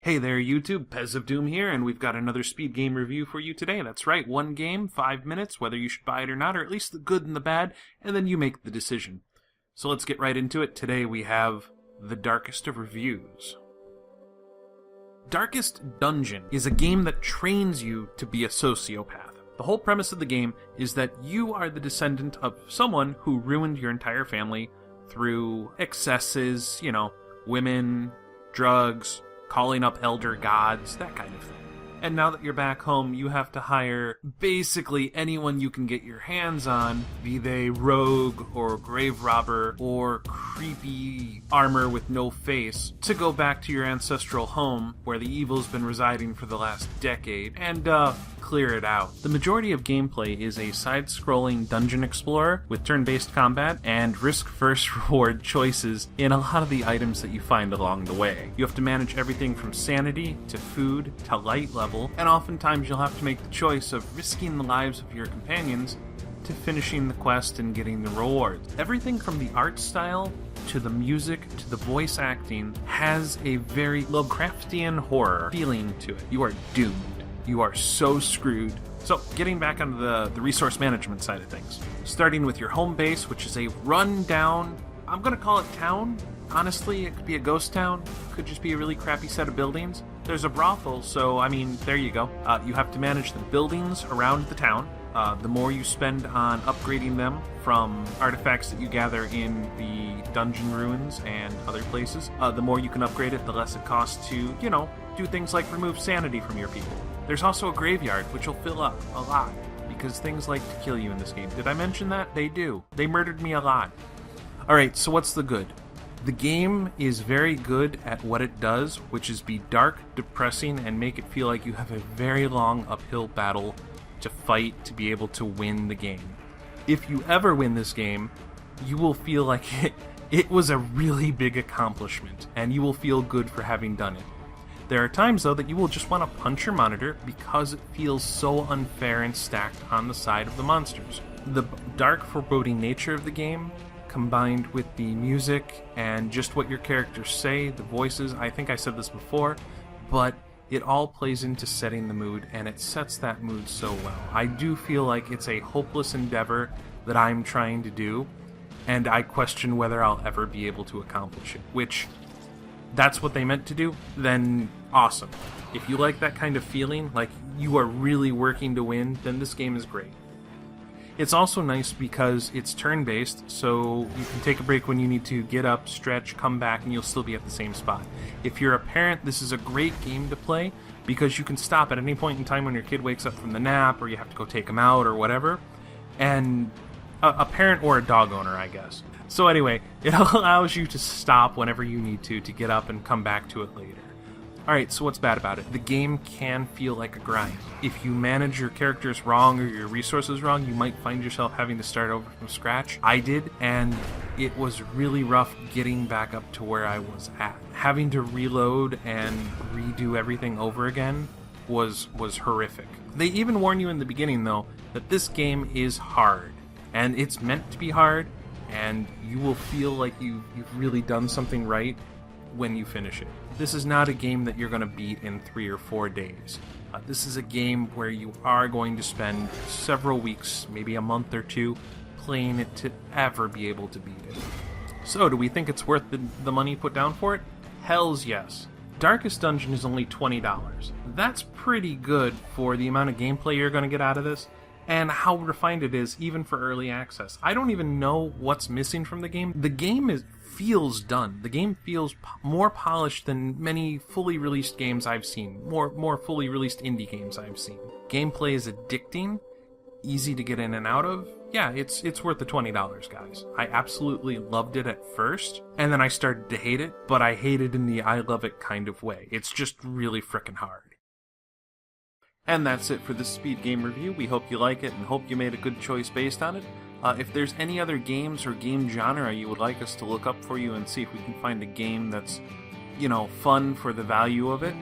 Hey there YouTube, Pez of Doom here, and we've got another speed game review for you today. That's right, one game, 5 minutes, whether you should buy it or not, or at least the good and the bad, and then you make the decision. So let's get right into it. Today we have The Darkest of Reviews. Darkest Dungeon is a game that trains you to be a sociopath. The whole premise of the game is that you are the descendant of someone who ruined your entire family through excesses, women, drugs, calling up elder gods, that kind of thing. And now that you're back home, you have to hire basically anyone you can get your hands on, be they rogue or grave robber or creepy armor with no face, to go back to your ancestral home where the evil's been residing for the last decade and clear it out. The majority of gameplay is a side-scrolling dungeon explorer with turn-based combat and risk-first reward choices in a lot of the items that you find along the way. You have to manage everything from sanity to food to light level, and oftentimes you'll have to make the choice of risking the lives of your companions to finishing the quest and getting the rewards. Everything from the art style to the music to the voice acting has a very Lovecraftian horror feeling to it. You are doomed. You are so screwed. So, getting back onto the resource management side of things. Starting with your home base, which is a run-down, I'm going to call it town. Honestly, it could be a ghost town. It could just be a really crappy set of buildings. There's a brothel, so, there you go. You have to manage the buildings around the town. The more you spend on upgrading them from artifacts that you gather in the dungeon ruins and other places, the more you can upgrade it, the less it costs to, do things like remove sanity from your people. There's also a graveyard, which will fill up a lot, because things like to kill you in this game. Did I mention that? They do. They murdered me a lot. Alright, so what's the good? The game is very good at what it does, which is be dark, depressing, and make it feel like you have a very long uphill battle to fight to be able to win the game. If you ever win this game, you will feel like it was a really big accomplishment, and you will feel good for having done it. There are times, though, that you will just want to punch your monitor because it feels so unfair and stacked on the side of the monsters. The dark, foreboding nature of the game, combined with the music and just what your characters say, the voices, I think I said this before, but it all plays into setting the mood, and it sets that mood so well. I do feel like it's a hopeless endeavor that I'm trying to do, and I question whether I'll ever be able to accomplish it, which, that's what they meant to do, then awesome. If you like that kind of feeling, like you are really working to win, then this game is great. It's also nice because it's turn-based, so you can take a break when you need to, get up, stretch, come back, and you'll still be at the same spot. If you're a parent, this is a great game to play because you can stop at any point in time when your kid wakes up from the nap or you have to go take them out or whatever. And a parent or a dog owner, I guess. So anyway, it allows you to stop whenever you need to get up and come back to it later. Alright, so what's bad about it? The game can feel like a grind. If you manage your characters wrong or your resources wrong, you might find yourself having to start over from scratch. I did, and it was really rough getting back up to where I was at. Having to reload and redo everything over again was horrific. They even warn you in the beginning, though, that this game is hard. And it's meant to be hard, and you will feel like you've really done something right when you finish it. This is not a game that you're going to beat in 3 or 4 days. This is a game where you are going to spend several weeks, maybe a month or two, playing it to ever be able to beat it. So, do we think it's worth the money put down for it? Hells yes. Darkest Dungeon is only $20. That's pretty good for the amount of gameplay you're going to get out of this, and how refined it is even for early access. I don't even know what's missing from the game. The game feels done. The game feels more polished than many fully released games I've seen. More fully released indie games I've seen. Gameplay is addicting, easy to get in and out of. Yeah, it's worth the $20, guys. I absolutely loved it at first, and then I started to hate it, but I hate it in the I love it kind of way. It's just really frickin' hard. And that's it for this speed game review. We hope you like it and hope you made a good choice based on it. If there's any other games or game genre you would like us to look up for you and see if we can find a game that's, fun for the value of it,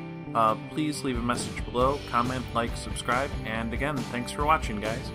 please leave a message below, comment, like, subscribe, and again, thanks for watching, guys.